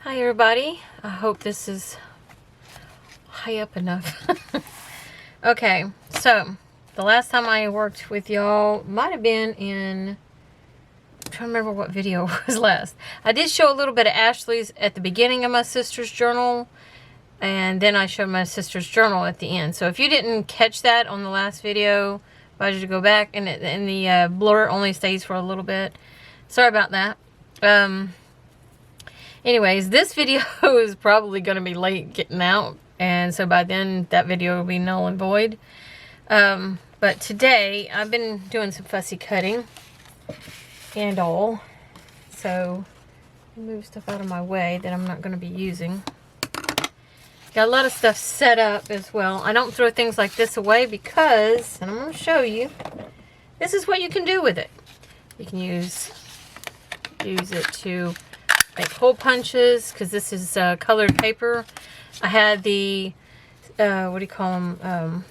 Hi everybody, I hope this is high up enough. Okay, so the last time I worked with y'all might have been in, I'm trying to remember what video was last. I did show a little bit of Ashley's at the beginning of my sister's journal, and then I showed my sister's journal at the end. So if you didn't catch that on the last video, I advise you to go back, and the blur only stays for a little bit. Sorry about that. Anyways, this video is probably going to be late getting out, and so by then that video will be null and void. But today I've been doing some fussy cutting and all, so move stuff out of my way that I'm not going to be using. Got a lot of stuff set up as well. I don't throw things like this away because, and I'm going to show you, this is what you can do with it. You can use it to make hole punches, because this is colored paper. I had the, what do you call them?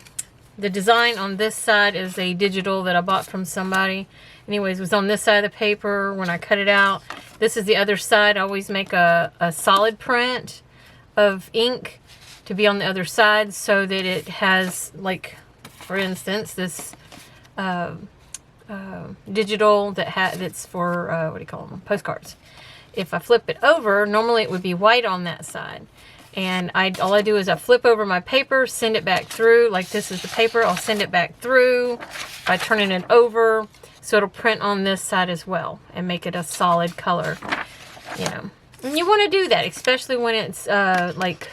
The design on this side is a digital that I bought from somebody. Anyways, it was on this side of the paper when I cut it out. This is the other side. I always make a solid print of ink to be on the other side so that it has, like, for instance, this digital that's for, what do you call them? Postcards. If I flip it over, normally it would be white on that side. And all I do is I flip over my paper, send it back through. Like this is the paper, I'll send it back through by turning it over. So it'll print on this side as well and make it a solid color, you know. And you want to do that, especially when it's like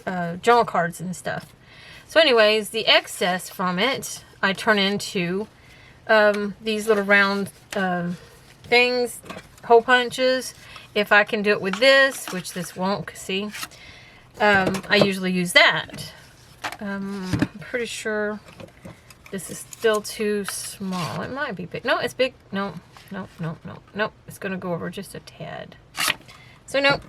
journal cards and stuff. So anyways, the excess from it, I turn into these little round things, hole punches. If I can do it with this, which this won't, see, I usually use that. I'm pretty sure this is still too small. It might be big. No, it's big. No. It's going to go over just a tad. So no,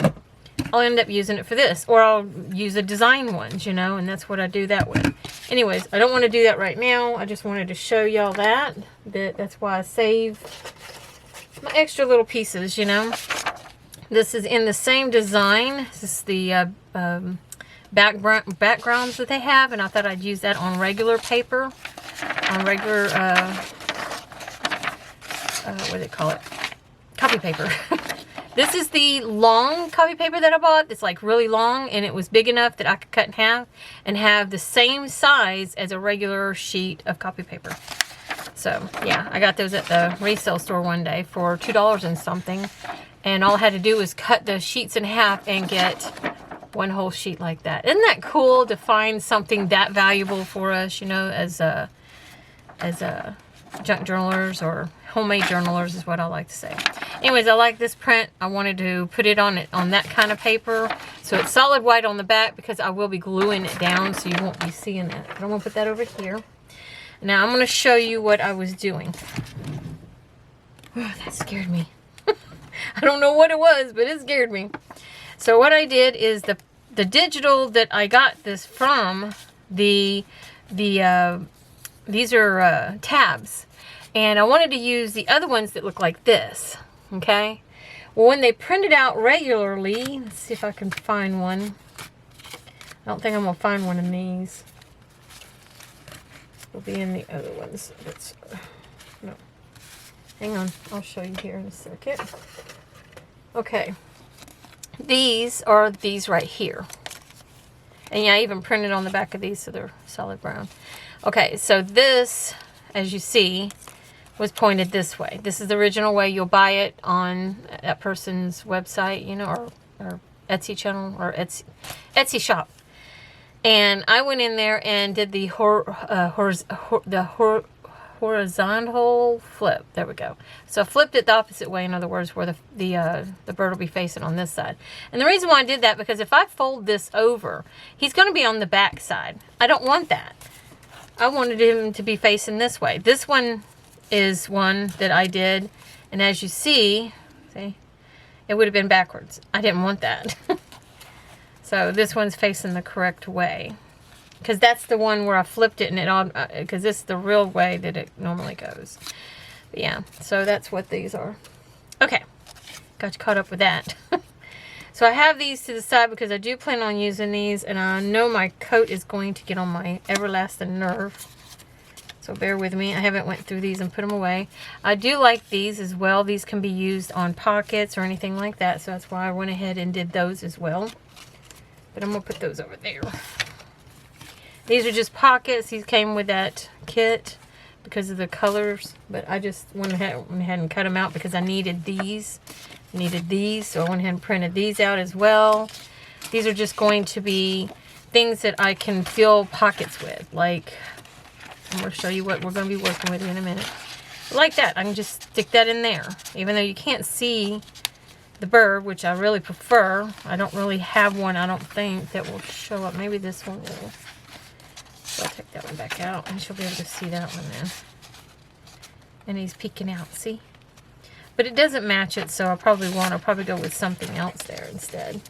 I'll end up using it for this. Or I'll use the design ones, you know, and that's what I do that with. Anyways, I don't want to do that right now. I just wanted to show y'all that's why I save my extra little pieces, you know. This is in the same design. This is the backgrounds that they have, and I thought I'd use that on regular paper, on regular, what do they call it? Copy paper. This is the long copy paper that I bought. It's like really long, and it was big enough that I could cut in half and have the same size as a regular sheet of copy paper. So yeah, I got those at the resale store one day for $2 and something. And all I had to do was cut the sheets in half and get one whole sheet like that. Isn't that cool to find something that valuable for us, you know, as junk journalers or homemade journalers is what I like to say. Anyways, I like this print. I wanted to put it on that kind of paper. So it's solid white on the back because I will be gluing it down so you won't be seeing that. But I'm going to put that over here. Now I'm going to show you what I was doing. Oh, that scared me. I don't know what it was, but it scared me. So what I did is the digital that I got this from, these are tabs. And I wanted to use the other ones that look like this, okay? Well, when they print it out regularly, let's see if I can find one. I don't think I'm going to find one in these. It'll be in the other ones. No. Hang on, I'll show you here in a second. Okay, these are these right here. And yeah, I even printed on the back of these so they're solid brown. Okay, so this, as you see, was pointed this way. This is the original way you'll buy it on that person's website, you know, or Etsy channel or Etsy shop. And I went in there and did the horizontal flip. There we go. So I flipped it the opposite way, in other words, where the bird will be facing on this side. And the reason why I did that, because if I fold this over, he's going to be on the back side. I don't want that. I wanted him to be facing this way. This one is one that I did, and as you see, it would have been backwards. I didn't want that. So this one's facing the correct way. Because that's the one where I flipped it, and it all, because this is the real way that it normally goes. But yeah, so that's what these are. Okay, got you caught up with that. So I have these to the side because I do plan on using these, and I know my coat is going to get on my everlasting nerve. So bear with me. I haven't went through these and put them away. I do like these as well. These can be used on pockets or anything like that. So that's why I went ahead and did those as well. But I'm going to put those over there. These are just pockets. These came with that kit because of the colors. But I just went ahead and cut them out because I needed these. So I went ahead and printed these out as well. These are just going to be things that I can fill pockets with. Like, I'm going to show you what we're going to be working with in a minute. Like that. I can just stick that in there. Even though you can't see the bird, which I really prefer. I don't really have one, I don't think, that will show up. Maybe this one will. So I'll take that one back out and she'll be able to see that one then. And he's peeking out, see? But it doesn't match it, so I probably won't. I'll probably go with something else there instead.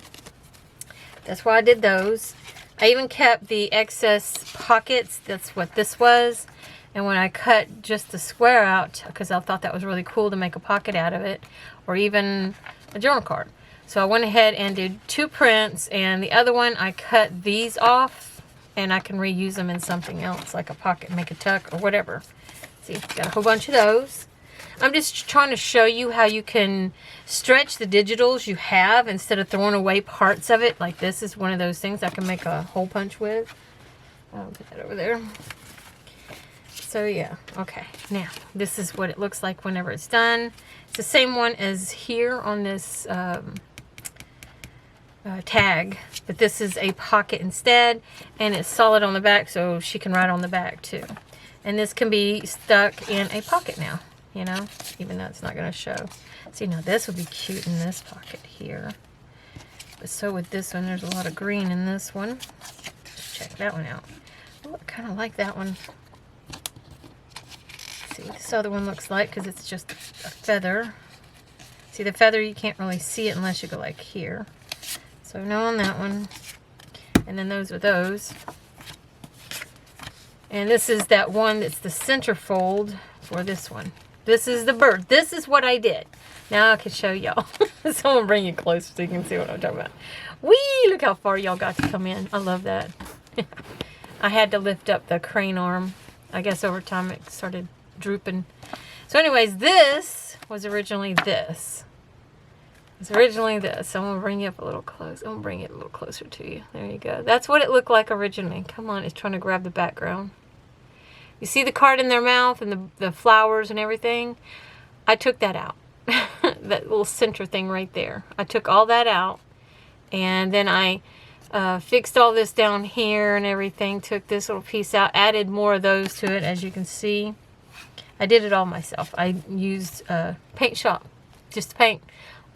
That's why I did those. I even kept the excess pockets. That's what this was. And when I cut just the square out, because I thought that was really cool to make a pocket out of it, or even a journal card. So I went ahead and did 2 prints, and the other one I cut these off, and I can reuse them in something else, like a pocket, make a tuck, or whatever. See, got a whole bunch of those. I'm just trying to show you how you can stretch the digitals you have instead of throwing away parts of it. Like this is one of those things I can make a hole punch with. I'll put that over there. So yeah, okay. Now, this is what it looks like whenever it's done. It's the same one as here on this tag, but this is a pocket instead, and it's solid on the back, so she can write on the back too. And this can be stuck in a pocket now. You know, even though it's not going to show. See, now this would be cute in this pocket here. But so with this one, there's a lot of green in this one. Let's check that one out. Oh, I kind of like that one. Let's see what this other one looks like, because it's just a feather. See, the feather, you can't really see it unless you go like here. So no on that one. And then those are those. And this is that one that's the centerfold for this one. This is the bird. This is what I did. Now I can show y'all. So I'm going to bring you closer so you can see what I'm talking about. Whee! Look how far y'all got to come in. I love that. I had to lift up the crane arm. I guess over time it started drooping. So anyways, this was originally this. It's originally this. I'm going to bring you up a little close. I'm going to bring it a little closer to you. There you go. That's what it looked like originally. Come on, it's trying to grab the background. You see the card in their mouth and the flowers and everything? I took that out. That little center thing right there. I took all that out. And then I fixed all this down here and everything. Took this little piece out. Added more of those to it, as you can see. I did it all myself. I used Paint Shop. Just to paint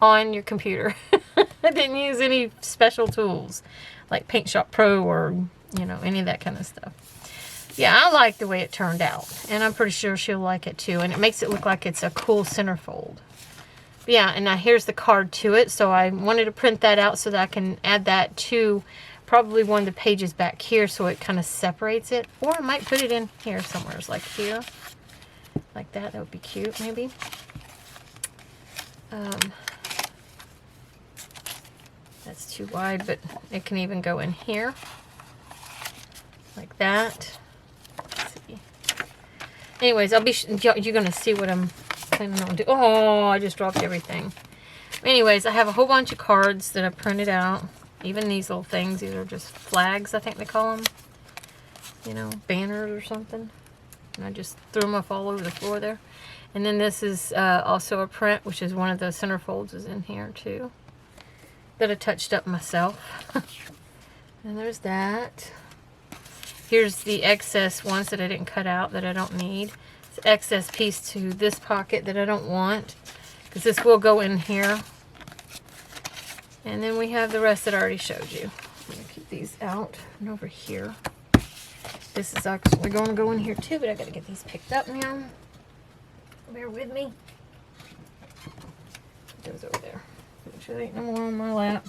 on your computer. I didn't use any special tools. Like Paint Shop Pro or, you know, any of that kind of stuff. Yeah, I like the way it turned out. And I'm pretty sure she'll like it too. And it makes it look like it's a cool centerfold. But yeah, and now here's the card to it. So I wanted to print that out so that I can add that to probably one of the pages back here so it kind of separates it. Or I might put it in here somewhere. Like here. Like that. That would be cute maybe. That's too wide, but it can even go in here. Like that. Anyways, you're going to see what I'm planning on doing. Oh, I just dropped everything. Anyways, I have a whole bunch of cards that I printed out. Even these little things. These are just flags, I think they call them. You know, banners or something. And I just threw them up all over the floor there. And then this is also a print, which is one of the centerfolds is in here too. That I touched up myself. And there's that. Here's the excess ones that I didn't cut out that I don't need. It's an excess piece to this pocket that I don't want, because this will go in here. And then we have the rest that I already showed you. I'm going to keep these out and over here. This is actually going to go in here too, but I got to get these picked up now. Bear with me. It goes over there. Make sure there ain't no more on my lap.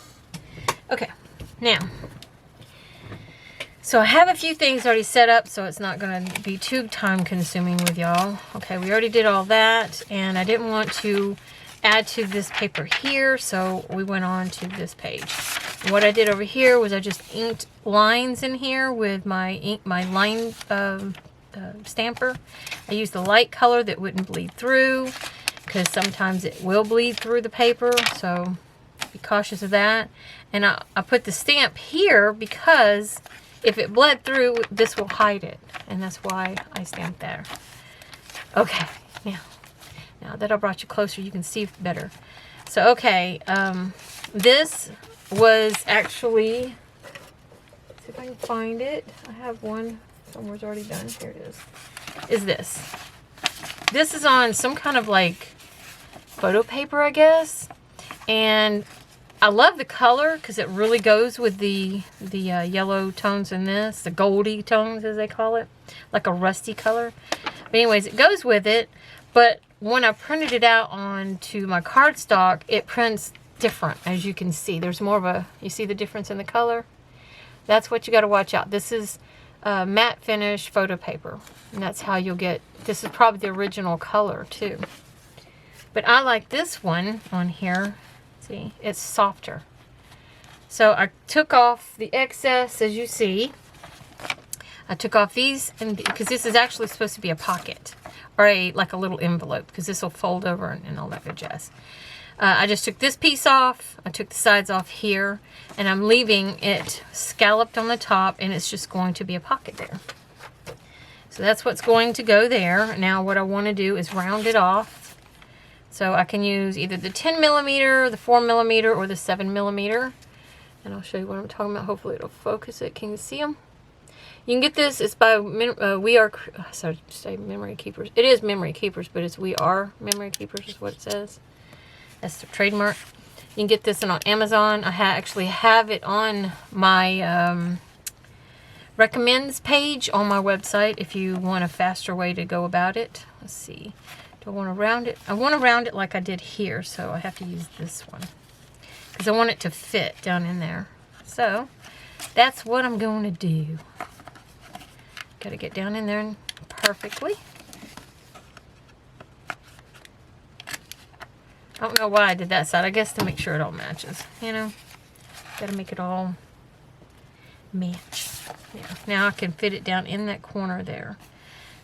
Okay, now. So I have a few things already set up, so it's not going to be too time consuming with y'all. Okay, we already did all that, and I didn't want to add to this paper here, so we went on to this page. And what I did over here was I just inked lines in here with my line stamper. I used the light color that wouldn't bleed through, because sometimes it will bleed through the paper, so be cautious of that. And I put the stamp here because if it bled through, this will hide it, and that's why I stamped there. Okay, now that I brought you closer, you can see better. So, okay, this was actually, let's see if I can find it. I have one somewhere's already done. Here it is this. This is on some kind of like photo paper, I guess. And I love the color because it really goes with the yellow tones in this, the goldy tones as they call it, like a rusty color. But anyways, it goes with it. But when I printed it out onto my cardstock, it prints different, as you can see. There's more of a, you see the difference in the color? That's what you got to watch out. This is matte finish photo paper, and that's how you'll get, this is probably the original color too. But I like this one on here. See, it's softer. So I took off the excess, as you see. I took off these, and because this is actually supposed to be a pocket, or like a little envelope, because this will fold over and all that good jazz. I just took this piece off. I took the sides off here, and I'm leaving it scalloped on the top, and it's just going to be a pocket there. So that's what's going to go there. Now what I want to do is round it off. So I can use either the 10 millimeter, the 4 millimeter, or the 7 millimeter. And I'll show you what I'm talking about. Hopefully it'll focus it. Can you see them? You can get this. It's by sorry to say Memory Keepers. It is Memory Keepers, but it's We Are Memory Keepers is what it says. That's their trademark. You can get this on Amazon. I actually have it on my recommends page on my website if you want a faster way to go about it. Let's see. Do I want to round it? I want to round it like I did here, so I have to use this one because I want it to fit down in there. So that's what I'm going to do. Got to get down in there perfectly. I don't know why I did that side. I guess to make sure it all matches, you know. Got to make it all match. Yeah. Now I can fit it down in that corner there.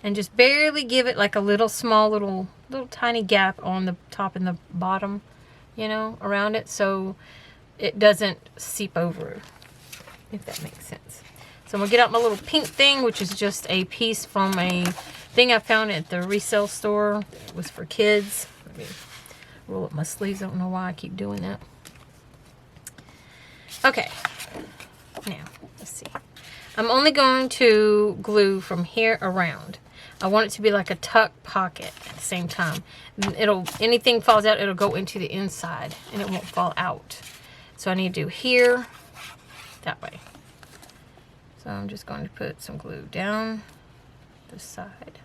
And just barely give it like a little small, little tiny gap on the top and the bottom, you know, around it, so it doesn't seep over, if that makes sense. So I'm going to get out my little pink thing, which is just a piece from a thing I found at the resale store. It was for kids. Let me roll up my sleeves. I don't know why I keep doing that. Okay. Now, let's see. I'm only going to glue from here around. I want it to be like a tuck pocket at the same time. Anything falls out, it'll go into the inside and it won't fall out. So I need to do here, that way. So I'm just going to put some glue down the side,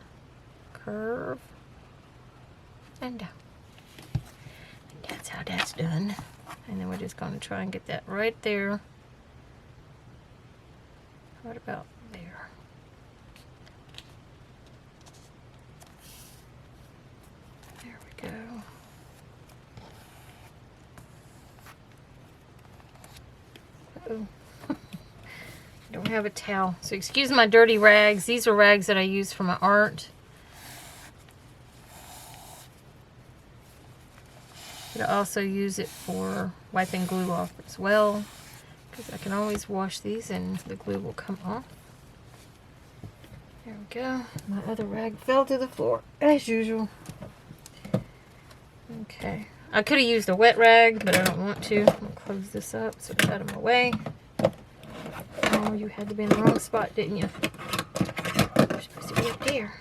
curve, and down. And that's how that's done. And then we're just going to try and get that right there. What about there? There we go. Uh-oh. I don't have a towel, so excuse my dirty rags. These are rags that I use for my art. But I also use it for wiping glue off as well, because I can always wash these and the glue will come off. There we go. My other rag fell to the floor, as usual. Okay. I could have used a wet rag, but I don't want to. I'm going to close this up so it's out of my way. Oh, you had to be in the wrong spot, didn't you? You're supposed to be up there.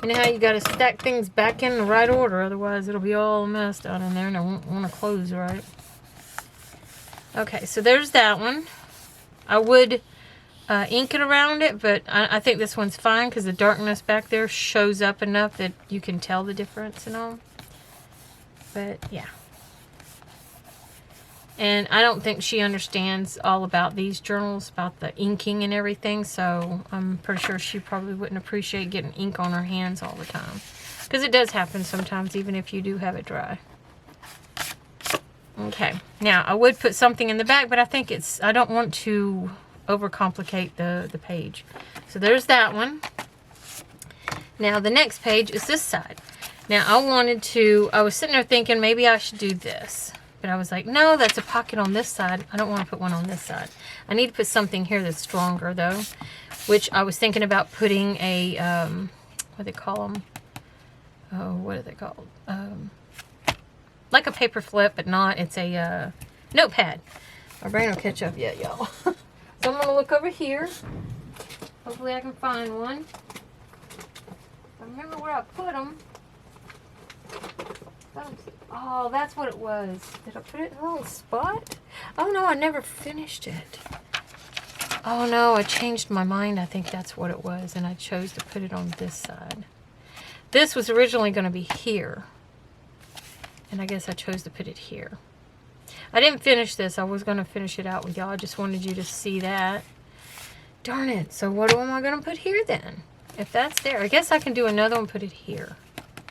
You know how you got to stack things back in the right order, otherwise it'll be all messed out in there and I won't want to close right. Okay, so there's that one. I would ink it around it, but I think this one's fine because the darkness back there shows up enough that you can tell the difference and all. But yeah. And I don't think she understands all about these journals, about the inking and everything, so I'm pretty sure she probably wouldn't appreciate getting ink on her hands all the time. Because it does happen sometimes, even if you do have it dry. Okay, now I would put something in the back, but I think I don't want to overcomplicate the page. So there's that one. Now the next page is this side. Now I was sitting there thinking maybe I should do this. But I was like, no, that's a pocket on this side. I don't want to put one on this side. I need to put something here that's stronger though. Which I was thinking about putting a, what do they call them? Oh, what are they called? Like a paper flip, but not. It's a notepad. My brain will catch up yet, y'all. So I'm going to look over here. Hopefully I can find one. I remember where I put them. Oh, that's what it was. Did I put it in a little spot? Oh no, I never finished it. Oh no, I changed my mind. I think that's what it was, and I chose to put it on this side. This was originally going to be here, and I guess I chose to put it here. I didn't finish this. I was going to finish it out with y'all. I just wanted you to see that. Darn it. So what am I going to put here then? If that's there, I guess I can do another one, put it here.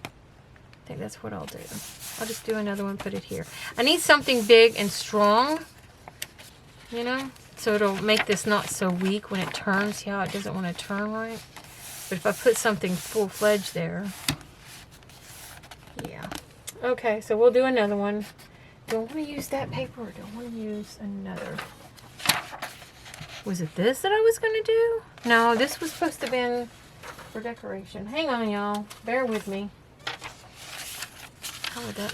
I think that's what I'll do. I'll just do another one, put it here. I need something big and strong, you know, so it'll make this not so weak when it turns. See how it doesn't want to turn right? But if I put something full-fledged there, yeah. Okay, so we'll do another one. Do I want to use that paper or do I want to use another? Was it this that I was going to do? No, this was supposed to have been for decoration. Hang on, y'all. Bear with me. How would that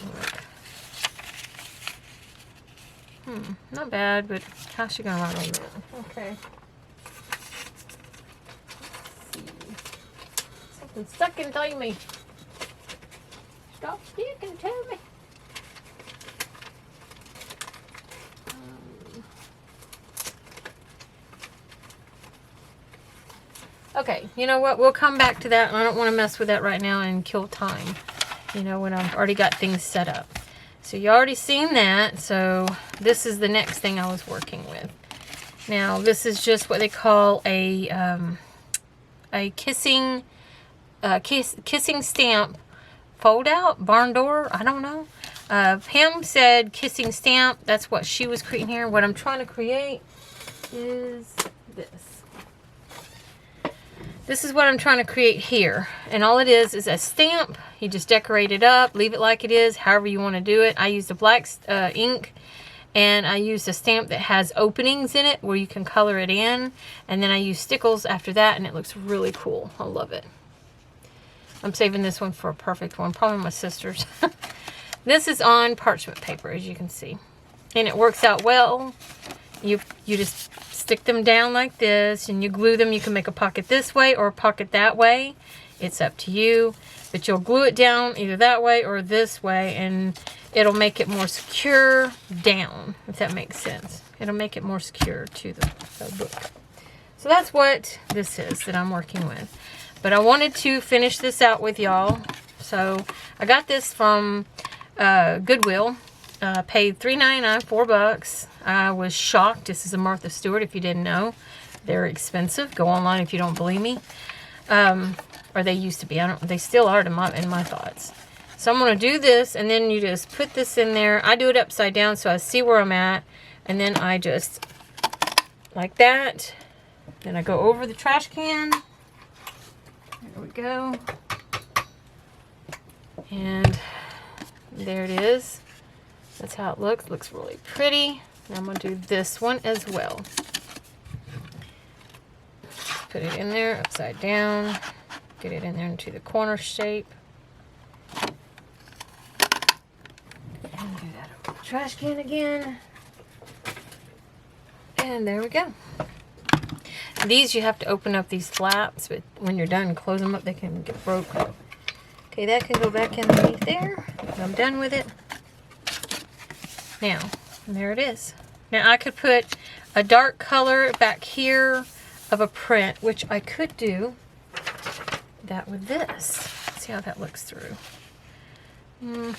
look? Not bad, but how's she gonna write on that? Okay. Let's see. Something's stuck inside me. Stop sticking to me. Okay, you know what? We'll come back to that. I don't want to mess with that right now and kill time. You know, when I've already got things set up. So you already seen that. So this is the next thing I was working with. Now this is just what they call a kissing stamp fold out barn door. I don't know. Pam said kissing stamp. That's what she was creating here. What I'm trying to create is this. This is what I'm trying to create here. And all it is a stamp. You just decorate it up, leave it like it is, however you want to do it. I used a black ink, and I used a stamp that has openings in it where you can color it in. And then I use stickles after that, and it looks really cool. I love it. I'm saving this one for a perfect one, probably my sister's. This is on parchment paper, as you can see. And it works out well. You just stick them down like this and you glue them. You can make a pocket this way or a pocket that way. It's up to you. But you'll glue it down either that way or this way, and it'll make it more secure down, if that makes sense. It'll make it more secure to the book. So that's what this is that I'm working with. But I wanted to finish this out with y'all. So I got this from Goodwill. Paid $3.99, $4. I was shocked. This is a Martha Stewart, if you didn't know. They're expensive. Go online if you don't believe me. Or they used to be. They still are in my thoughts. So I'm going to do this, and then you just put this in there. I do it upside down so I see where I'm at. And then I just, like that. Then I go over the trash can. There we go. And there it is. That's how it looks. Looks really pretty. Now I'm going to do this one as well. Put it in there, upside down. Get it in there into the corner shape. And do that over the trash can again. And there we go. These you have to open up these flaps, but when you're done, close them up. They can get broken. Okay, that can go back underneath there. I'm done with it. Now, there it is. Now I could put a dark color back here of a print, which I could do that with this. See how that looks through. I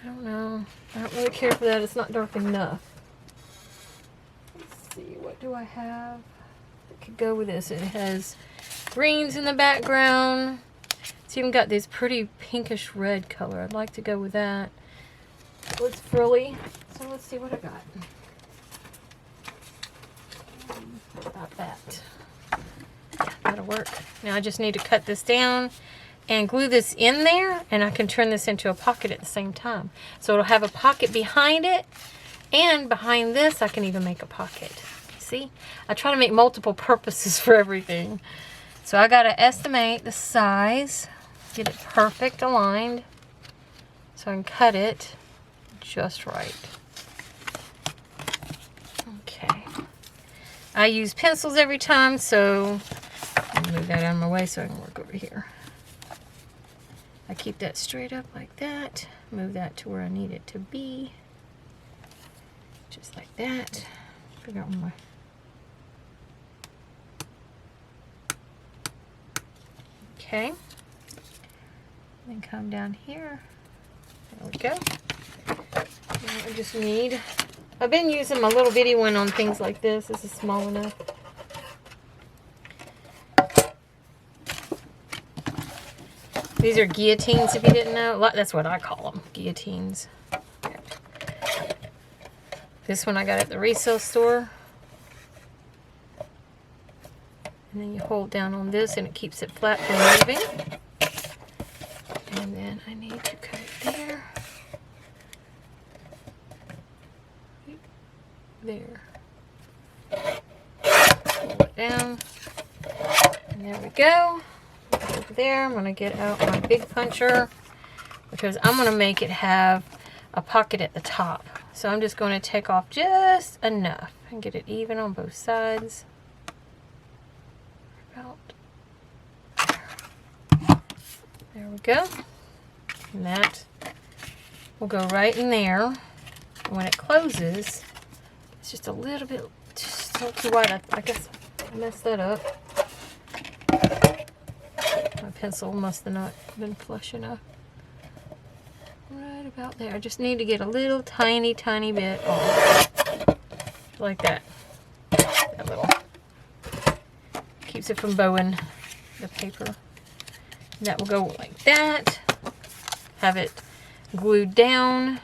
don't know. I don't really care for that. It's not dark enough. Let's see, what do I have that could go with this? It has greens in the background. It's even got this pretty pinkish red color. I'd like to go with that. It looks frilly. So let's see what I got. About that. Yeah, that'll work. Now I just need to cut this down and glue this in there, and I can turn this into a pocket at the same time. So it'll have a pocket behind it, and behind this I can even make a pocket. See? I try to make multiple purposes for everything. So I gotta estimate the size, get it perfect aligned, so I can cut it just right. Okay. I use pencils every time, so I'll move that out of my way so I can work over here. I keep that straight up like that, move that to where I need it to be, just like that. Figure out my... Okay, then come down here. There we go. Now I just need, I've been using my little bitty one on things like this. This is small enough. These are guillotines, if you didn't know. That's what I call them, guillotines. This one I got at the resale store. And then you hold down on this and it keeps it flat from moving. And then I need to cut it there. There. Pull it down. And there we go. Over there, I'm going to get out my big puncher because I'm going to make it have a pocket at the top. So I'm just going to take off just enough and get it even on both sides. There we go. And that will go right in there. And when it closes, it's just a little bit, just a little too wide. I guess I messed that up. My pencil must have not been flush enough. Right about there. I just need to get a little tiny bit off. Like that. That little. Keeps it from bowing the paper. That will go like that. Have it glued down.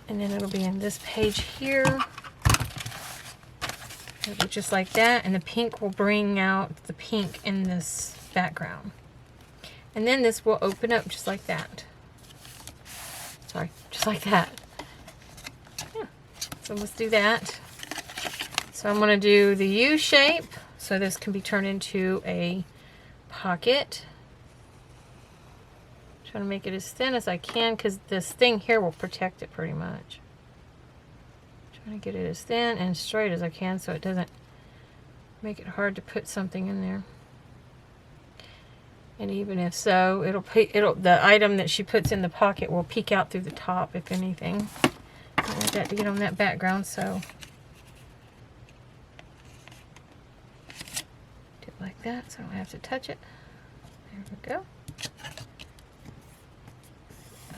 And then it'll be in this page here. It'll be just like that. And the pink will bring out the pink in this background. And then this will open up just like that. Sorry, just like that. Yeah. So let's do that. So I'm going to do the U shape. So this can be turned into a pocket. Trying to make it as thin as I can because this thing here will protect it pretty much. Trying to get it as thin and straight as I can so it doesn't make it hard to put something in there. And even if so, the item that she puts in the pocket will peek out through the top if anything. I want that to get on that background, so do it like that so I don't have to touch it. There we go.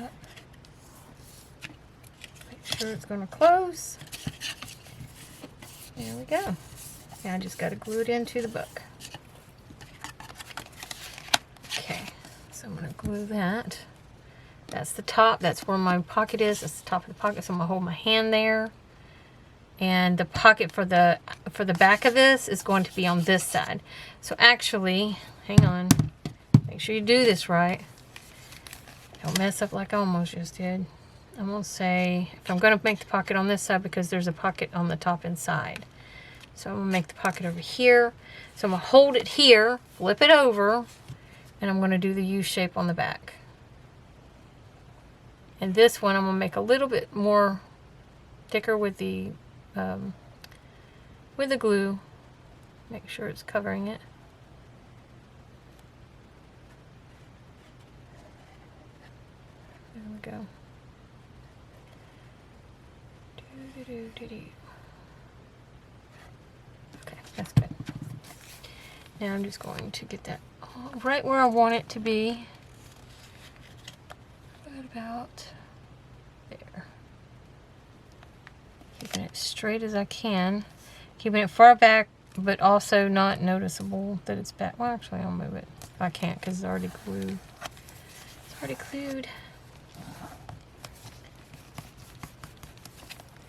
Up. Make sure it's going to close. There we go. Now I just got to glue it into the book. Okay, so I'm going to glue that. That's the top. That's where my pocket is. That's the top of the pocket. So I'm going to hold my hand there. And the pocket for the back of this is going to be on this side. So actually, hang on. Make sure you do this right. Don't mess up like I almost just did. I'm going to say, if I'm going to make the pocket on this side because there's a pocket on the top and side. So I'm going to make the pocket over here. So I'm going to hold it here, flip it over, and I'm going to do the U shape on the back. And this one I'm going to make a little bit more thicker with the glue. Make sure it's covering it. There we go. Okay, that's good. Now I'm just going to get that right where I want it to be. Right about there. Keeping it straight as I can. Keeping it far back but also not noticeable that it's back. Well, actually, I'll move it. I can't because it's already glued. It's already glued.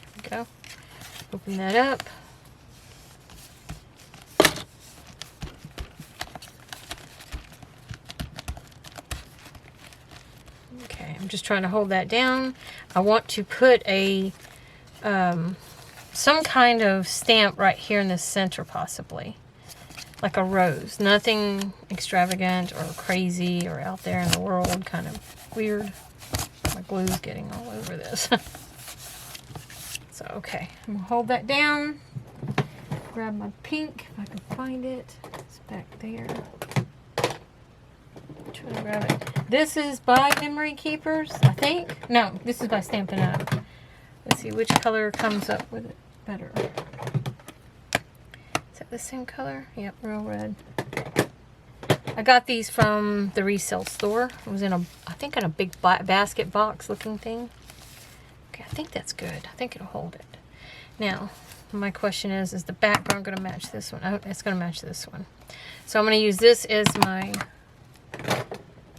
There we go. Open that up. Okay, I'm just trying to hold that down. I want to put a some kind of stamp right here in the center, possibly. Like a rose. Nothing extravagant or crazy or out there in the world. Kind of weird. My glue's getting all over this. So, okay. I'm going to hold that down. Grab my pink, if I can find it. It's back there. Try to grab it. This is by Memory Keepers, I think. No, this is by Stampin' Up. Let's see which color comes up with it better. Is that the same color? Yep, real red. I got these from the resale store. It was in a, I think in a big basket box looking thing. Okay, I think that's good. I think it'll hold it. Now, my question is the background going to match this one? Oh, it's going to match this one. So I'm going to use this as my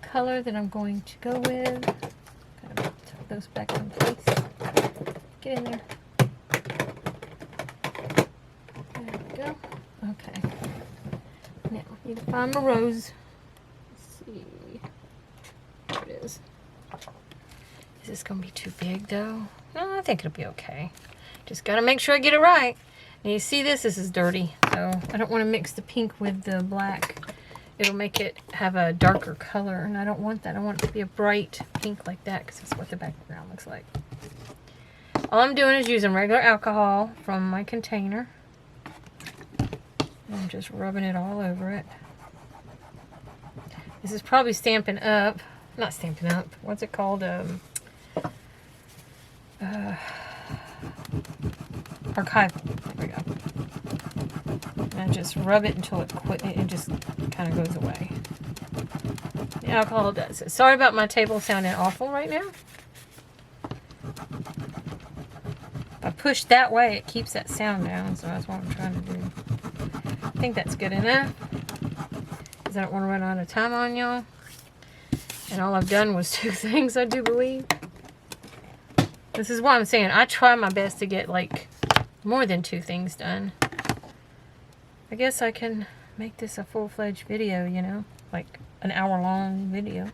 color that I'm going to go with. Kind of tuck those back in place. Get in there. There we go. Okay. Now, I need to find my rose. Let's see. There it is. Is this going to be too big, though? No, I think it'll be okay. Just got to make sure I get it right. And you see this? This is dirty. So I don't want to mix the pink with the black. It'll make it have a darker color. And I don't want that. I want it to be a bright pink like that because that's what the background looks like. All I'm doing is using regular alcohol from my container. I'm just rubbing it all over it. This is probably Stampin' Up. Not Stampin' Up. What's it called? Archival. There we go. And I just rub it until it just kind of goes away. The alcohol does it. Sorry about my table sounding awful right now. If I push that way, it keeps that sound down, so that's what I'm trying to do. I think that's good enough, because I don't want to run out of time on y'all. And all I've done was 2 things, I do believe. This is what I'm saying. I try my best to get, like, more than 2 things done. I guess I can make this a full-fledged video, you know? Like, an hour-long video.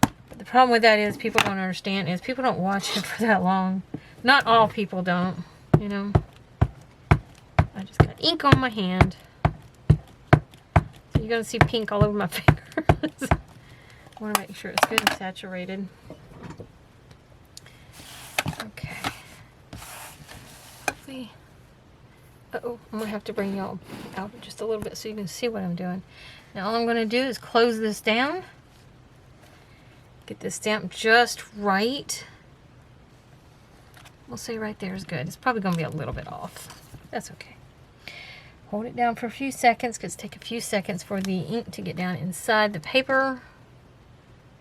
But the problem with that is people don't understand is people don't watch it for that long. Not all people don't, you know? I just got ink on my hand. So you're going to see pink all over my fingers. I want to make sure it's good and saturated. Okay. See. Uh-oh, I'm going to have to bring y'all out just a little bit so you can see what I'm doing. Now all I'm going to do is close this down. Get this stamp just right. We'll say right there is good. It's probably going to be a little bit off. That's okay. Hold it down for a few seconds because it takes a few seconds for the ink to get down inside the paper.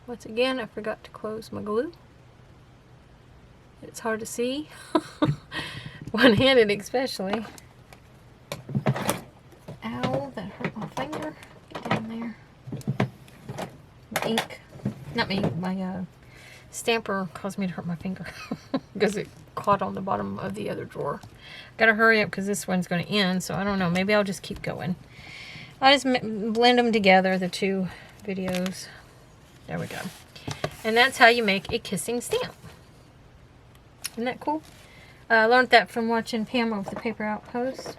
Once again, I forgot to close my glue. It's hard to see. One-handed especially. Ow, that hurt my finger. Get down there. The ink. Not me, my stamper caused me to hurt my finger because it caught on the bottom of the other drawer. Gotta hurry up because this one's going to end, so I don't know. Maybe I'll just keep going. I'll just blend them together, the 2 videos. There we go. And that's how you make a kissing stamp. Isn't that cool? I learned that from watching Pam with the Paper Outpost.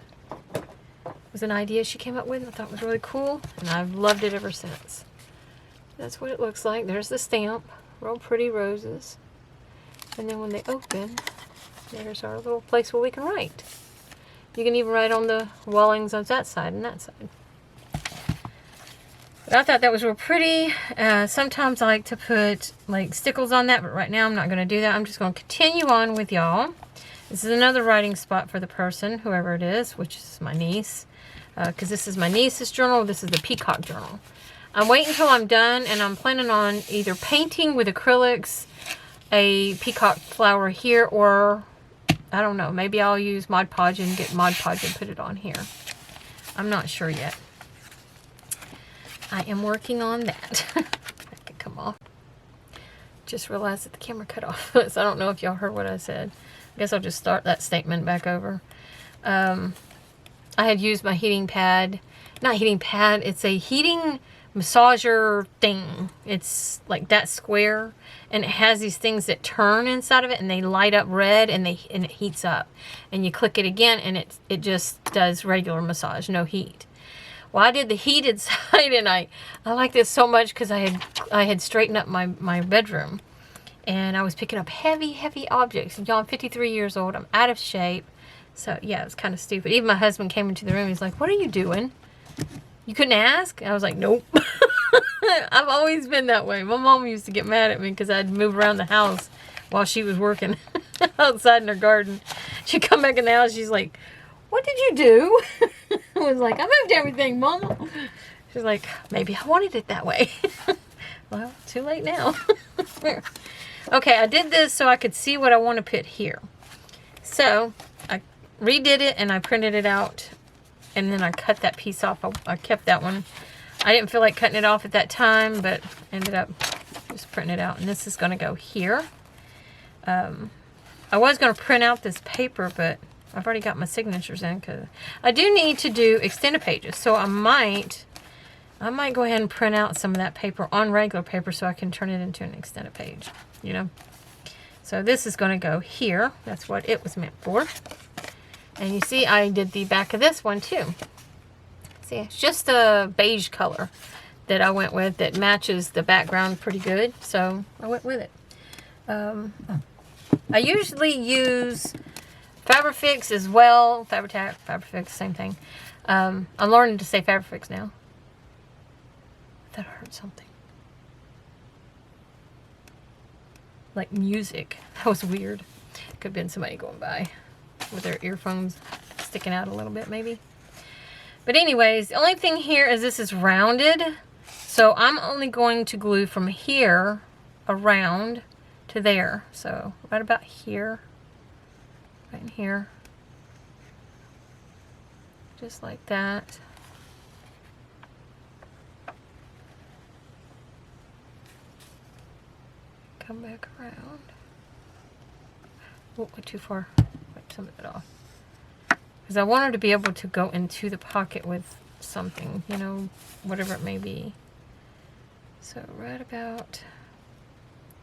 It was an idea she came up with. I thought it was really cool, and I've loved it ever since. That's what it looks like. There's the stamp. Real pretty roses. And then when they open, there's our little place where we can write. You can even write on the wallings on that side and that side. But I thought that was real pretty. Sometimes I like to put like stickles on that, but right now I'm not going to do that. I'm just going to continue on with y'all. This is another writing spot for the person, whoever it is, which is my niece. Because this is my niece's journal. This is the Peacock Journal. I'm waiting until I'm done, and I'm planning on either painting with acrylics a peacock flower here, or I don't know. Maybe I'll use Mod Podge and get Mod Podge and put it on here. I'm not sure yet. I am working on that. That could come off. Just realized that the camera cut off. So I don't know if y'all heard what I said. I guess I'll just start that statement back over. I had used my heating pad. Not heating pad. It's a heating massager thing. It's like that square. And it has these things that turn inside of it. And they light up red. And it heats up. And you click it again. And it just does regular massage. No heat. Well, I did the heated side, and I like this so much because I had straightened up my bedroom, and I was picking up heavy objects. And y'all, I'm 53 years old. I'm out of shape. So, yeah, it was kind of stupid. Even my husband came into the room. He's like, what are you doing? You couldn't ask? I was like, nope. I've always been that way. My mom used to get mad at me because I'd move around the house while she was working outside in her garden. She'd come back in the house. She's like, what did you do? I was like, I moved everything, Mama. She's like, maybe I wanted it that way. Well, too late now. Okay, I did this so I could see what I want to put here. So, I redid it and I printed it out. And then I cut that piece off. I kept that one. I didn't feel like cutting it off at that time, but ended up just printing it out. And this is going to go here. I was going to print out this paper, but I've already got my signatures in because I do need to do extended pages. So I might go ahead and print out some of that paper on regular paper so I can turn it into an extended page, you know. So this is going to go here. That's what it was meant for. And you see I did the back of this one too. See, it's just a beige color that I went with that matches the background pretty good. So I went with it. I usually use Fabrifix as well. Fabri-Tac, Fabrifix, same thing. I'm learning to say Fabrifix now. I thought I heard something. Like music. That was weird. Could have been somebody going by with their earphones sticking out a little bit maybe. But anyways, the only thing here is this is rounded. So I'm only going to glue from here around to there. So right about here. Right in here. Just like that. Come back around. Oh, went too far. Wipe some of it off. Because I want her to be able to go into the pocket with something, you know, whatever it may be. So right about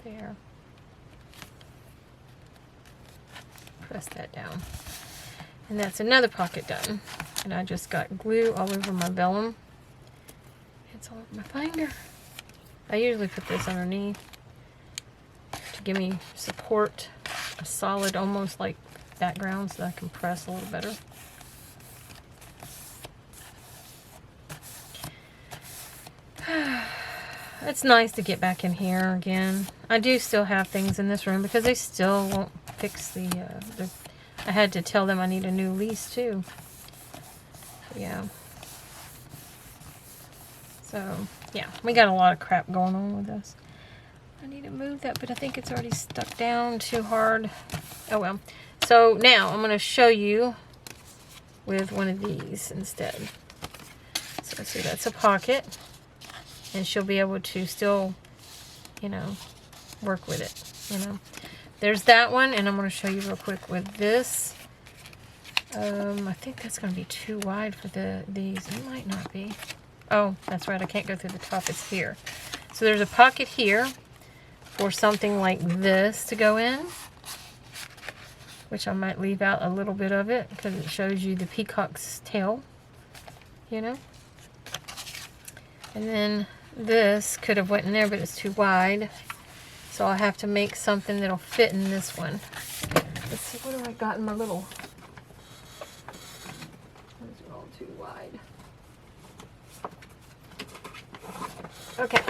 there. Press that down. And that's another pocket done. And I just got glue all over my vellum. It's all over my finger. I usually put this underneath to give me support, a solid, almost like background, so that I can press a little better. It's nice to get back in here again. I do still have things in this room because they still won't fix the I had to tell them I need a new lease too. Yeah. So, yeah, we got a lot of crap going on with this. I need to move that, but I think it's already stuck down too hard. Oh well. So now I'm going to show you with one of these instead. So see, that's a pocket. And she'll be able to still, you know, work with it, you know. There's that one, and I'm going to show you real quick with this. I think that's going to be too wide for these. It might not be. Oh, that's right. I can't go through the top. It's here. So there's a pocket here for something like this to go in, which I might leave out a little bit of it because it shows you the peacock's tail, you know. And then this could have went in there, but it's too wide. So I'll have to make something that'll fit in this one. Let's see, what do I got in my little... Those are all too wide. Okay.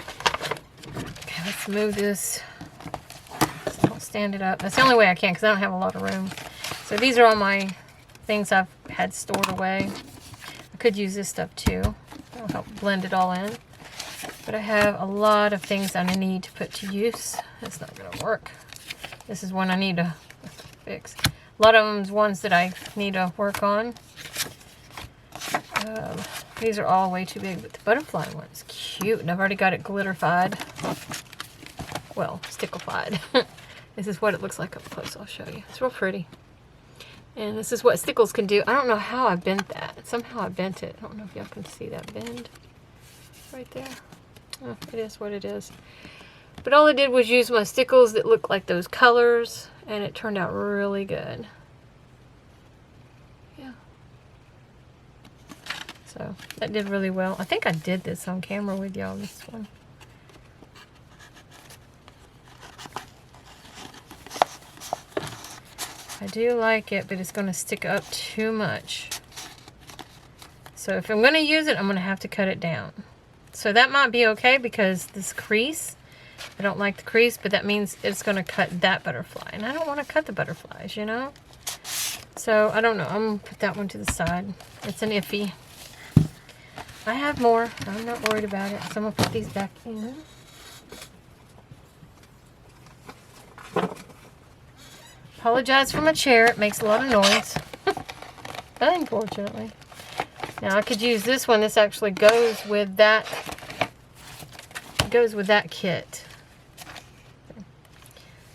Okay, let's move this. So I'll stand it up. That's the only way I can because I don't have a lot of room. So these are all my things I've had stored away. I could use this stuff too. That'll help blend it all in. But I have a lot of things I need to put to use. That's not going to work. This is one I need to fix. A lot of them's ones that I need to work on. These are all way too big, but the butterfly one's cute, and I've already got it glitterified. Well, sticklefied. This is what it looks like up close. I'll show you. It's real pretty. And this is what stickles can do. I don't know how I bent that. Somehow I bent it. I don't know if y'all can see that bend right there. Oh, it is what it is. But all I did was use my stickles that look like those colors, and it turned out really good. Yeah. So that did really well. I think I did this on camera with y'all, this one. I do like it, but it's going to stick up too much. So if I'm going to use it, I'm going to have to cut it down. So that might be okay because this crease, I don't like the crease, but that means it's going to cut that butterfly. And I don't want to cut the butterflies, you know? So I don't know. I'm going to put that one to the side. It's an iffy. I have more. I'm not worried about it. So I'm going to put these back in. Apologize for my chair. It makes a lot of noise. Unfortunately. Now I could use this one. This actually goes with that. Goes with that kit.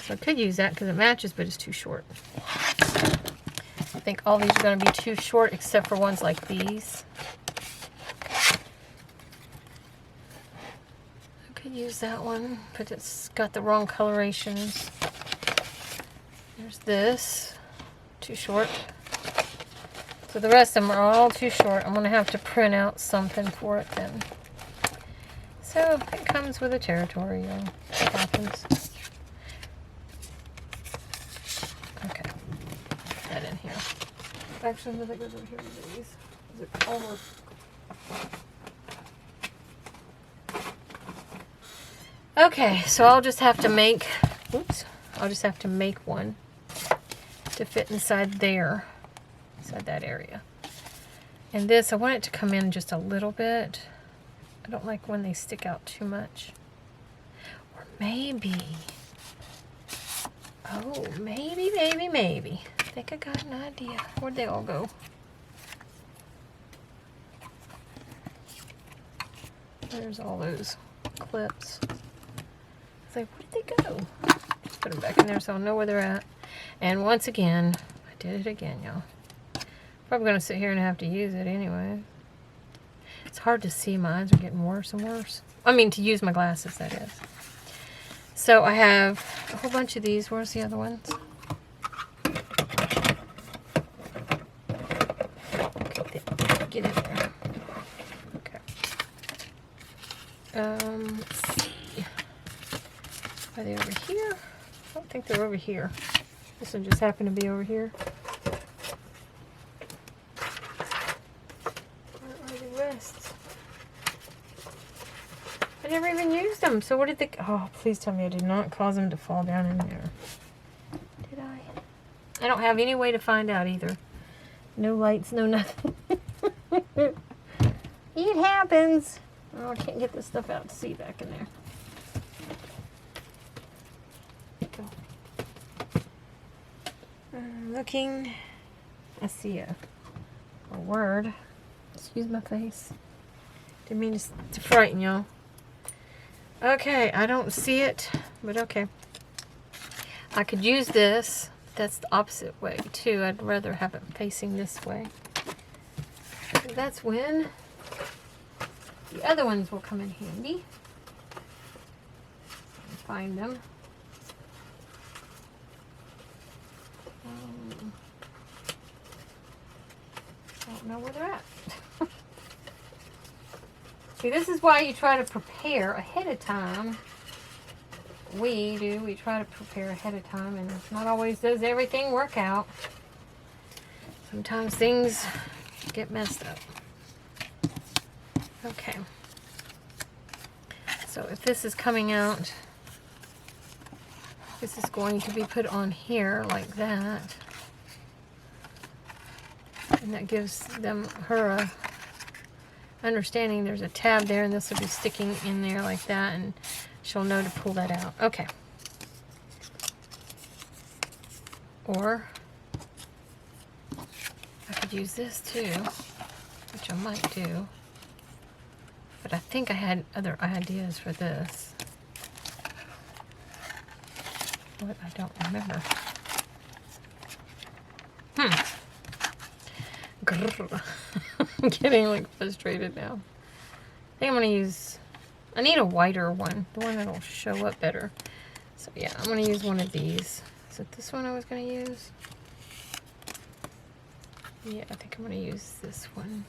So I could use that because it matches, but it's too short. I think all these are going to be too short except for ones like these. I could use that one, but it's got the wrong colorations. There's this, too short. So the rest of them are all too short. I'm going to have to print out something for it then. So it comes with the territory, y'all. It happens. Okay, put that in here. Actually, I think it goes over here with these. Is it almost? Okay, so I'll just have to make. Oops. I'll just have to make one to fit inside there, inside that area. And this, I want it to come in just a little bit. I don't like when they stick out too much. Or maybe, oh, maybe. I think I got an idea. Where'd they all go? There's all those clips. It's like, where'd they go? Just put them back in there so I'll know where they're at. And once again, I did it again, y'all. Probably going to sit here and have to use it anyway. It's hard to see. My eyes are getting worse and worse. I mean, to use my glasses, that is. So I have a whole bunch of these. Where's the other ones? Get in there. Okay. Let's see. Are they over here? I don't think they're over here. This one just happened to be over here. Where are the rest? I never even used them. So what did they... Oh, please tell me I did not cause them to fall down in there. Did I? I don't have any way to find out either. No lights, no nothing. It happens. Oh, I can't get this stuff out to see back in there. Looking, I see a word. Excuse my face. Didn't mean to frighten y'all. Okay, I don't see it, but okay. I could use this. That's the opposite way too. I'd rather have it facing this way. So that's when the other ones will come in handy. Find them. I don't know where they're at. See, this is why you try to prepare ahead of time. We try to prepare ahead of time, and not always does everything work out. Sometimes things get messed up. Okay. So if this is coming out, this is going to be put on here like that. And that gives her a understanding there's a tab there, and this will be sticking in there like that, and she'll know to pull that out. Okay. Or could use this too, which I might do. But I think I had other ideas for this. What? I don't remember. I'm getting like frustrated now. I think I'm gonna use, I need a whiter one, the one that'll show up better. So yeah, I'm gonna use one of these. Is it this one I was gonna use? Yeah, I think I'm gonna use this one.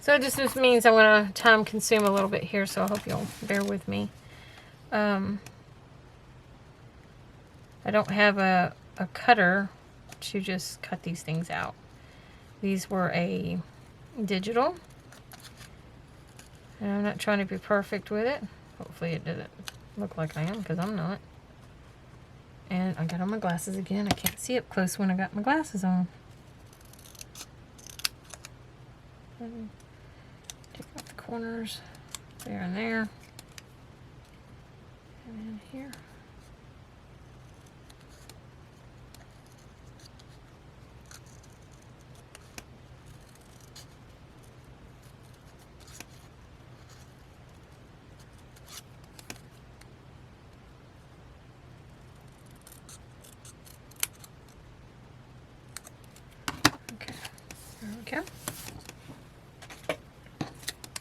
So this means I'm gonna time consume a little bit here, so I hope you'll bear with me. I don't have a cutter to just cut these things out. These were a digital. And I'm not trying to be perfect with it. Hopefully it doesn't look like I am, because I'm not. And I got on my glasses again. I can't see up close when I got my glasses on. Take out the corners there and there. And then here. Okay.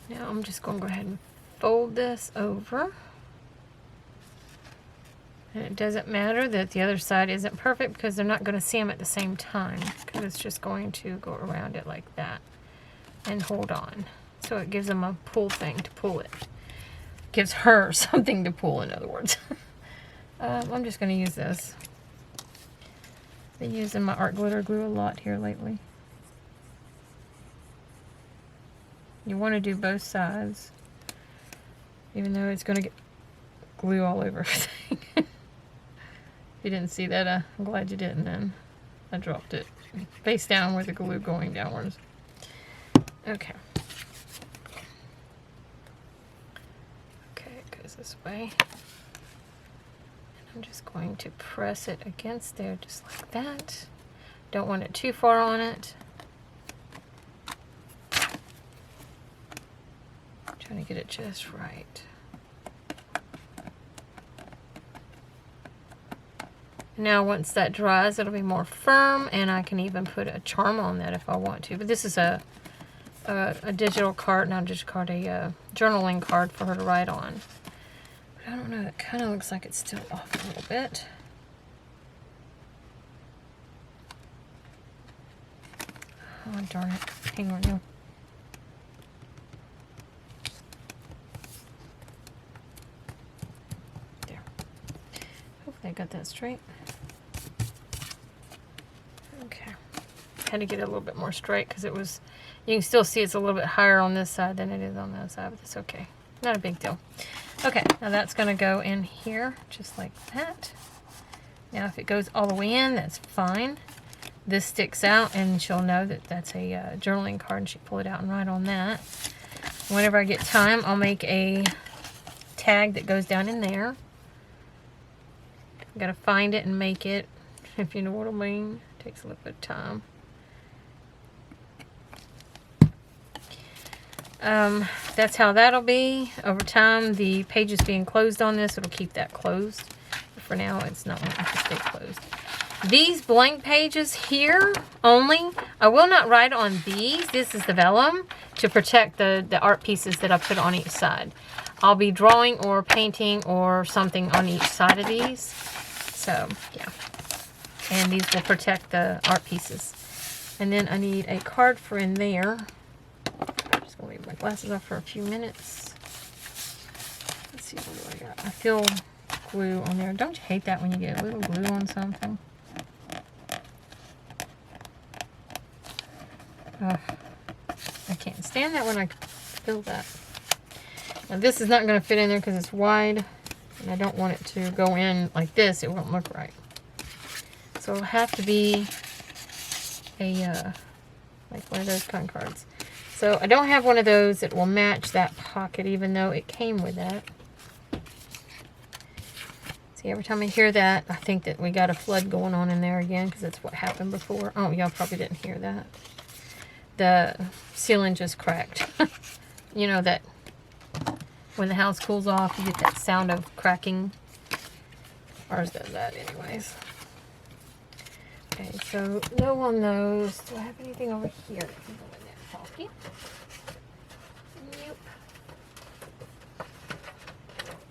Now I'm just going to go ahead and fold this over. And it doesn't matter that the other side isn't perfect because they're not going to see them at the same time, because it's just going to go around it like that and hold on. So it gives them a pull thing to pull it. Gives her something to pull, in other words. I'm just going to use this. I've been using my art glitter glue a lot here lately. You want to do both sides, even though it's going to get glue all over everything. If you didn't see that, I'm glad you didn't then. I dropped it face down with the glue going downwards. Okay. Okay, it goes this way. And I'm just going to press it against there just like that. Don't want it too far on it. Trying to get it just right. Now once that dries, it'll be more firm, and I can even put a charm on that if I want to. But this is a digital card, not a digital card, a journaling card for her to write on. But I don't know, it kind of looks like it's still off a little bit. Oh darn it, hang on now. I got that straight. Okay. Had to get it a little bit more straight because it was, you can still see it's a little bit higher on this side than it is on that side, but it's okay. Not a big deal. Okay, now that's going to go in here just like that. Now if it goes all the way in, that's fine. This sticks out and she'll know that that's a journaling card, and she pull it out and write on that. Whenever I get time, I'll make a tag that goes down in there. Gotta find it and make it, if you know what I mean. Takes a little bit of time. That's how that'll be. Over time, the pages being closed on this, it'll keep that closed. But for now, it's not wanting to stay closed. These blank pages here only, I will not write on these. This is the vellum to protect the art pieces that I put on each side. I'll be drawing or painting or something on each side of these. So, yeah. And these will protect the art pieces. And then I need a card for in there. I'm just going to leave my glasses off for a few minutes. Let's see, what do I got? I feel glue on there. Don't you hate that when you get a little glue on something? Oh, I can't stand that when I feel that. Now this is not going to fit in there because it's wide. And I don't want it to go in like this. It won't look right. So it'll have to be a, like one of those kind of cards. So I don't have one of those that will match that pocket, even though it came with that. See, every time I hear that, I think that we got a flood going on in there again, because that's what happened before. Oh, y'all probably didn't hear that. The ceiling just cracked. You know that when the house cools off, you get that sound of cracking. Ours does that anyways. Okay, so no on those. Do I have anything over here that can go in there? Help you?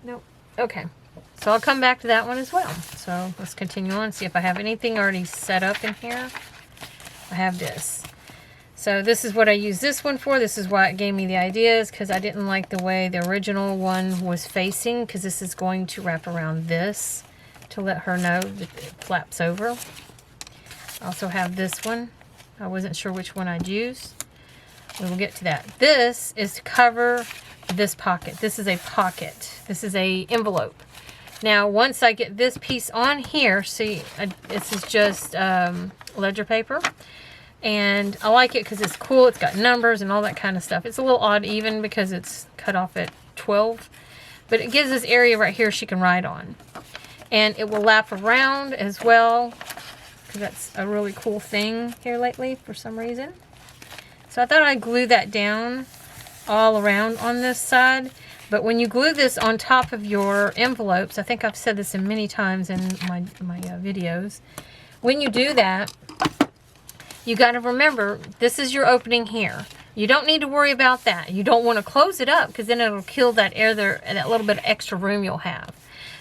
Nope. Okay. So I'll come back to that one as well. So let's continue on. See if I have anything already set up in here. I have this. So this is what I use this one for. This is why it gave me the ideas, because I didn't like the way the original one was facing, because this is going to wrap around this to let her know that it flaps over. I also have this one. I wasn't sure which one I'd use. We will get to that. This is to cover this pocket. This is a pocket. This is a envelope. Now, once I get this piece on here, see, this is just ledger paper. And I like it because it's cool. It's got numbers and all that kind of stuff. It's a little odd even because it's cut off at 12. But it gives this area right here she can write on. And it will lap around as well, because that's a really cool thing here lately for some reason. So I thought I'd glue that down all around on this side. But when you glue this on top of your envelopes, I think I've said this many times in my videos, when you do that, you got to remember, this is your opening here. You don't need to worry about that. You don't want to close it up, because then it'll kill that air there and that little bit of extra room you'll have.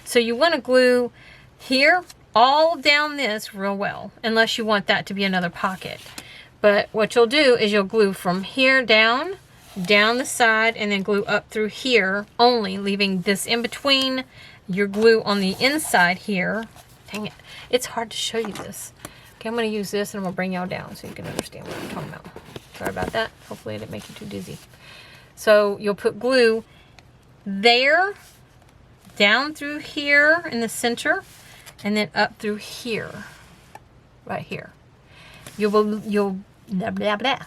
So you want to glue here all down this real well, unless you want that to be another pocket. But what you'll do is you'll glue from here down the side, and then glue up through here only, leaving this in between your glue on the inside here. Dang it. It's hard to show you this. Okay, I'm going to use this and I'm going to bring y'all down so you can understand what I'm talking about. Sorry about that. Hopefully I didn't make you too dizzy. So you'll put glue there, down through here in the center, and then up through here, right here. You'll blah, blah, blah.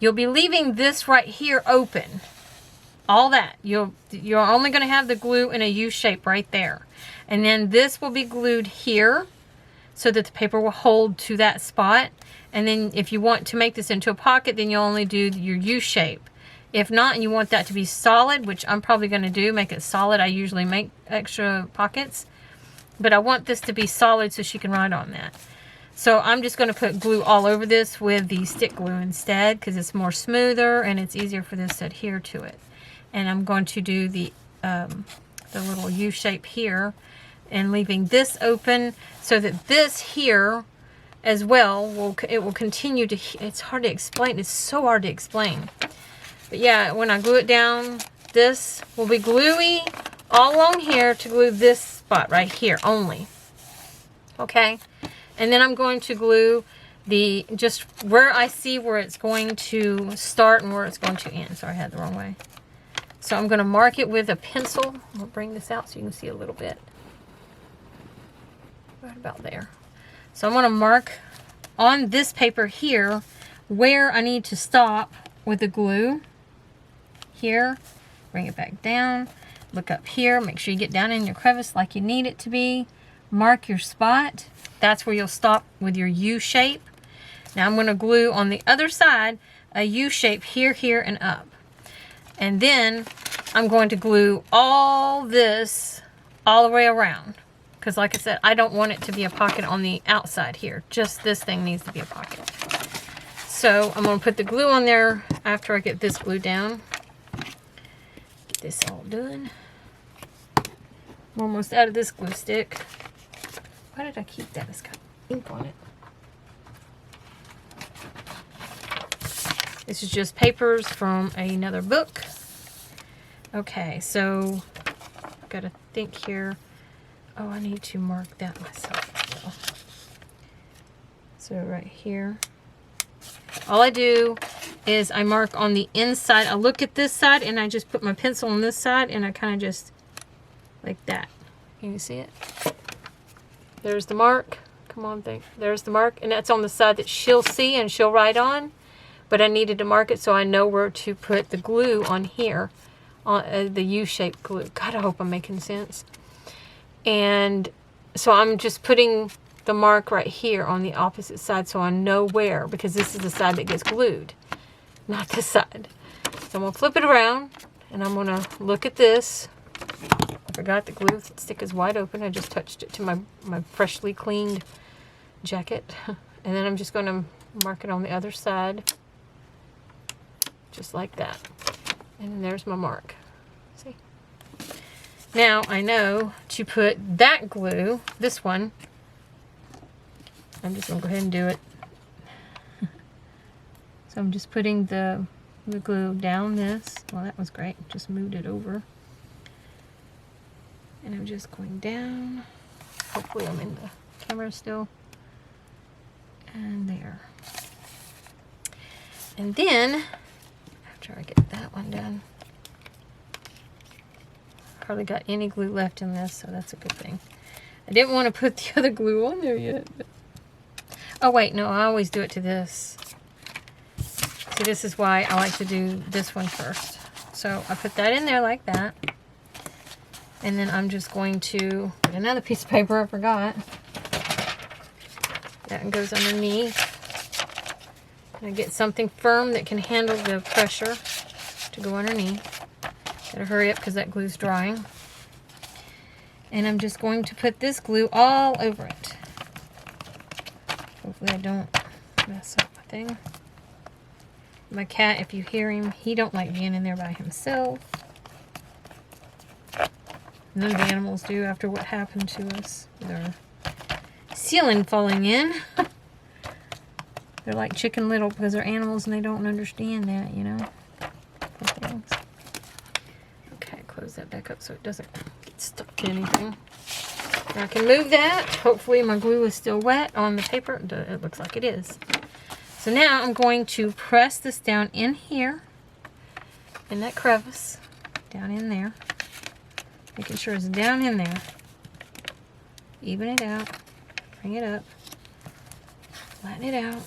You'll be leaving this right here open. All that. You're only going to have the glue in a U shape right there. And then this will be glued here so that the paper will hold to that spot. And then if you want to make this into a pocket, then you'll only do your U shape. If not, and you want that to be solid, which I'm probably going to do, make it solid. I usually make extra pockets. But I want this to be solid so she can write on that. So I'm just going to put glue all over this with the stick glue instead, because it's more smoother and it's easier for this to adhere to it. And I'm going to do the little U shape here, and leaving this open so that this here as well will continue to. It's hard to explain. It's so hard to explain. But yeah, when I glue it down, this will be gluey all along here to glue this spot right here only. Okay. And then I'm going to glue just where I see where it's going to start and where it's going to end. Sorry, I had it the wrong way. So I'm going to mark it with a pencil. I'll bring this out so you can see a little bit. Right about there. So I'm going to mark on this paper here where I need to stop with the glue. Here. Bring it back down. Look up here. Make sure you get down in your crevice like you need it to be. Mark your spot. That's where you'll stop with your U shape. Now I'm going to glue on the other side a U shape here, here, and up. And then I'm going to glue all this all the way around. Because like I said, I don't want it to be a pocket on the outside here. Just this thing needs to be a pocket. So I'm going to put the glue on there after I get this glue down. Get this all done. I'm almost out of this glue stick. Why did I keep that? It's got ink on it. This is just papers from another book. Okay, so I've got to think here. Oh, I need to mark that myself as well. So right here. All I do is I mark on the inside. I look at this side and I just put my pencil on this side and I kind of just like that. Can you see it? There's the mark. Come on, there's the mark. And that's on the side that she'll see and she'll write on. But I needed to mark it so I know where to put the glue on here. On the U-shaped glue. God, I hope I'm making sense. And So I'm just putting the mark right here on the opposite side so I know where, because this is the side that gets glued, not this side. So I'm going to flip it around, and I'm going to look at this. I forgot the glue stick is wide open. I just touched it to my freshly cleaned jacket. And then I'm just going to mark it on the other side, just like that. And there's my mark. See? Now I know to put that glue, this one, I'm just going to go ahead and do it. So I'm just putting the glue down this. Well, that was great. Just moved it over. And I'm just going down. Hopefully I'm in the camera still. And there. And then, after I get that one done, hardly got any glue left in this, so that's a good thing. I didn't want to put the other glue on there yet. But... oh wait, no, I always do it to this. See, this is why I like to do this one first. So I put that in there like that. And then I'm just going to put another piece of paper, I forgot. That goes underneath. And I get something firm that can handle the pressure to go underneath. Gotta hurry up because that glue's drying. And I'm just going to put this glue all over it. Hopefully I don't mess up my thing. My cat, if you hear him, he don't like being in there by himself. None of the animals do after what happened to us with our ceiling falling in. They're like Chicken Little because they're animals and they don't understand that, you know. Poor things. Okay, close that back up so it doesn't get stuck to anything. Now I can move that. Hopefully my glue is still wet on the paper. It looks like it is. So now I'm going to press this down in here, in that crevice, down in there. Making sure it's down in there. Even it out. Bring it up. Flatten it out.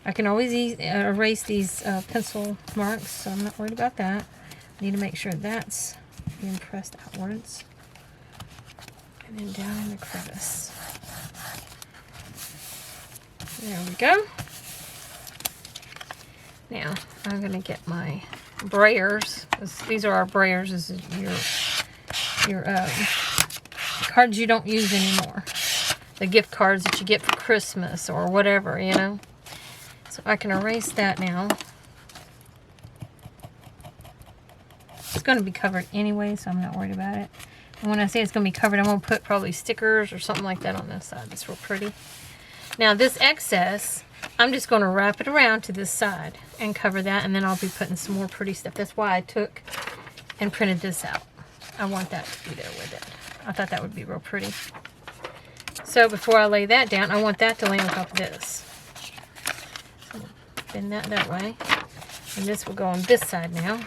I can always erase these pencil marks, so I'm not worried about that. I need to make sure that's being pressed outwards. And then down in the crevice. There we go. Now, I'm going to get my brayers. These are our brayers. This is your cards you don't use anymore. The gift cards that you get for Christmas or whatever, you know. So I can erase that now. It's going to be covered anyway, so I'm not worried about it. And when I say it's going to be covered, I'm going to put probably stickers or something like that on this side. It's real pretty. Now this excess, I'm just going to wrap it around to this side and cover that, and then I'll be putting some more pretty stuff. That's why I took and printed this out. I want that to be there with it. I thought that would be real pretty. So before I lay that down, I want that to lay on top of this. So bend that way. And this will go on this side now.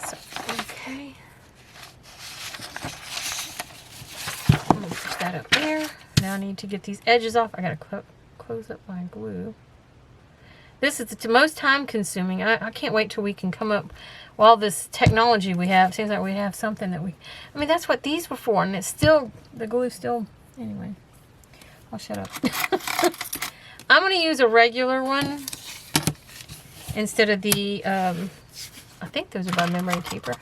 So, okay. I'm going to push that up there. Now I need to get these edges off. I got to close up my glue. This is the most time consuming. I can't wait till we can come up with all this technology we have. Seems like we have something that we... I mean, that's what these were for, and it's still... the glue still... Anyway, I'll shut up. I'm going to use a regular one instead of the... I think those are by Memory Keeper.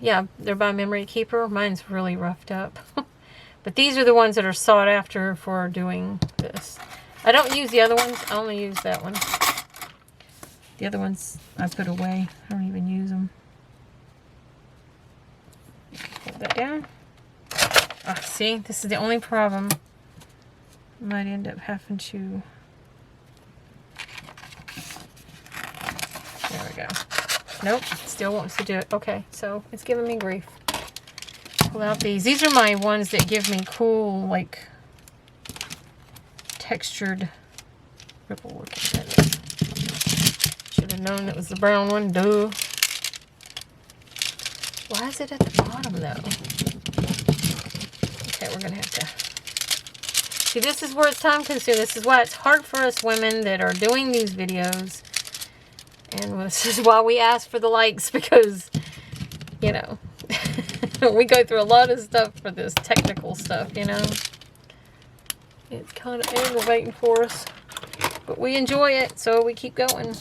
Yeah, they're by Memory Keeper. Mine's really roughed up. But these are the ones that are sought after for doing this. I don't use the other ones. I only use that one. The other ones I put away. I don't even use them. Hold that down. Oh, see, this is the only problem. I might end up having to... There we go. Nope, still wants to do it. Okay, so it's giving me grief. Pull out these. These are my ones that give me cool, like... textured ripple work. Should have known it was the brown one. Duh. Why is it at the bottom though? Okay, we're gonna have to see. This is where it's time consuming. This is why it's hard for us women that are doing these videos And this is why we ask for the likes, because, you know, we go through a lot of stuff for this technical stuff, you know. It's kind of aggravating for us, but we enjoy it, so we keep going.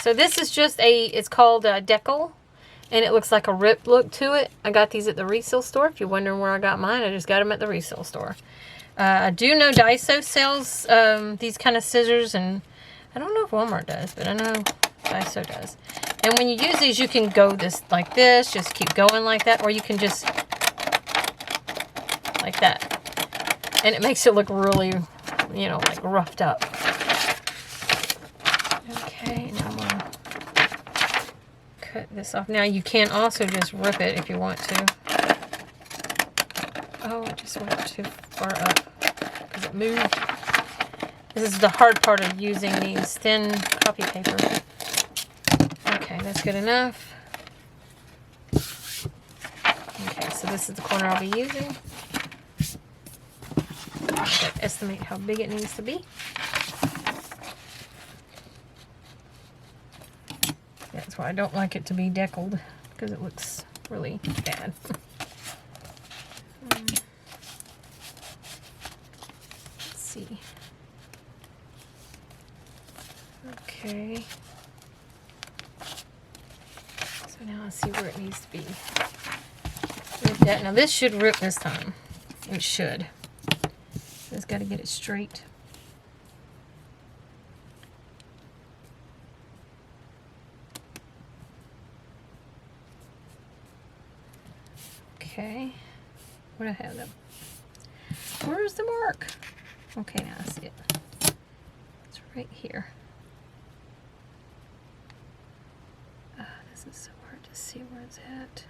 So this is just it's called a decal, and it looks like a rip look to it. I got these at the resale store. If you're wondering where I got mine, I just got them at the resale store. I do know Daiso sells these kind of scissors, and I don't know if Walmart does, but I know Daiso does. And when you use these, you can go like this, just keep going like that, or you can just like that. And it makes it look really, you know, like roughed up. Okay, now I'm gonna cut this off. Now you can also just rip it if you want to. Oh, it just went too far up because it moved. This is the hard part of using these thin copy paper. Okay, that's good enough. Okay, so this is the corner I'll be using. Estimate how big it needs to be. That's why I don't like it to be deckled, because it looks really bad. Let's see. Okay. So now I see where it needs to be. Rip that. Now this should rip this time. It should. Just got to get it straight. Okay. What do I have them? Where's the mark? Okay, now I see it. It's right here. This is so hard to see where it's at.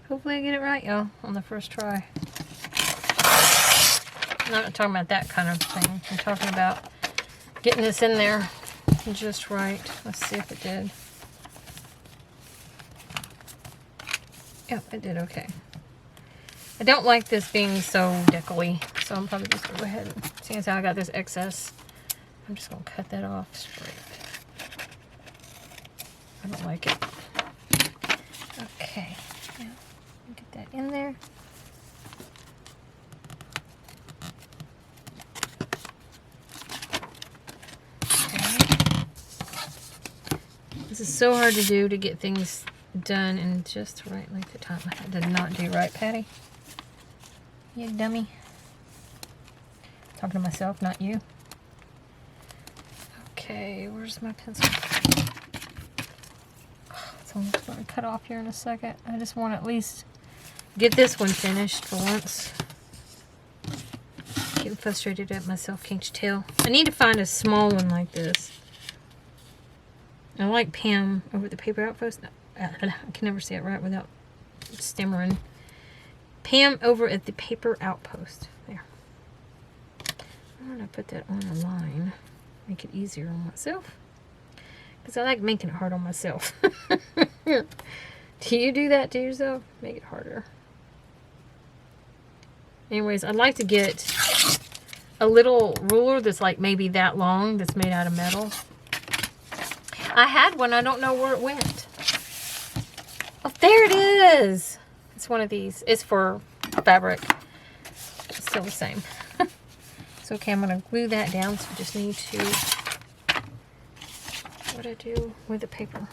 Hopefully I get it right, y'all, on the first try. I'm not talking about that kind of thing. I'm talking about getting this in there just right. Let's see if it did. Yep, it did okay. I don't like this being so deckly, so I'm probably just going to go ahead and, seeing as how I got this excess, I'm just going to cut that off straight. I don't like it. Okay, now get that in there. This is so hard to do, to get things done in just right length of time. I did not do right, Patty. You dummy. Talking to myself, not you. Okay, where's my pencil? So I'm just going to cut off here in a second. I just want to at least get this one finished for once. Getting frustrated at myself, can't you tell? I need to find a small one like this. I like Pam over at the Paper Outpost. I can never say it right without stammering. Pam over at the Paper Outpost. There. I'm going to put that on a line. Make it easier on myself. Because I like making it hard on myself. Do you do that to yourself? Make it harder. Anyways, I'd like to get a little ruler that's like maybe that long, that's made out of metal. I had one. I don't know where it went. Oh, there it is. It's one of these. It's for fabric. It's still the same. It's okay. I'm going to glue that down. So we just need to... What do I do with the paper?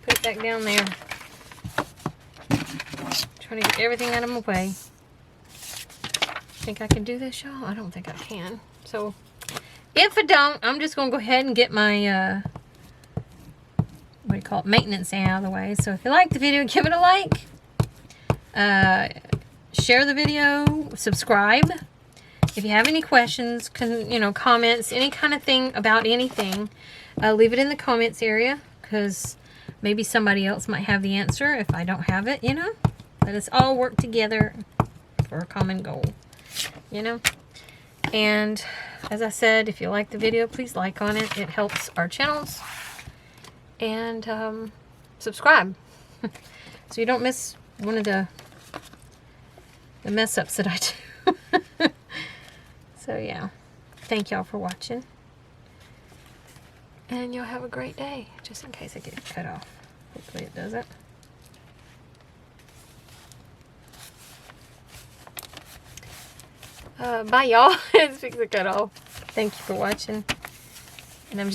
Put it back down there. Trying to get everything out of my way. Think I can do this, y'all? I don't think I can. So, if I don't, I'm just going to go ahead and get my... what do you call it, maintenance out of the way. So if you like the video, give it a like, share the video, subscribe. If you have any questions, comments, any kind of thing about anything, leave it in the comments area, because maybe somebody else might have the answer if I don't have it, Let us all work together for a common goal, And as I said, if you like the video, please like on it. It helps our channels. And subscribe so you don't miss one of the mess ups that I do. So yeah, thank y'all for watching, And you'll have a great day, just in case it gets cut off. Hopefully it doesn't. Bye, y'all. It's fixing to cut off. Thank you for watching. And I'm just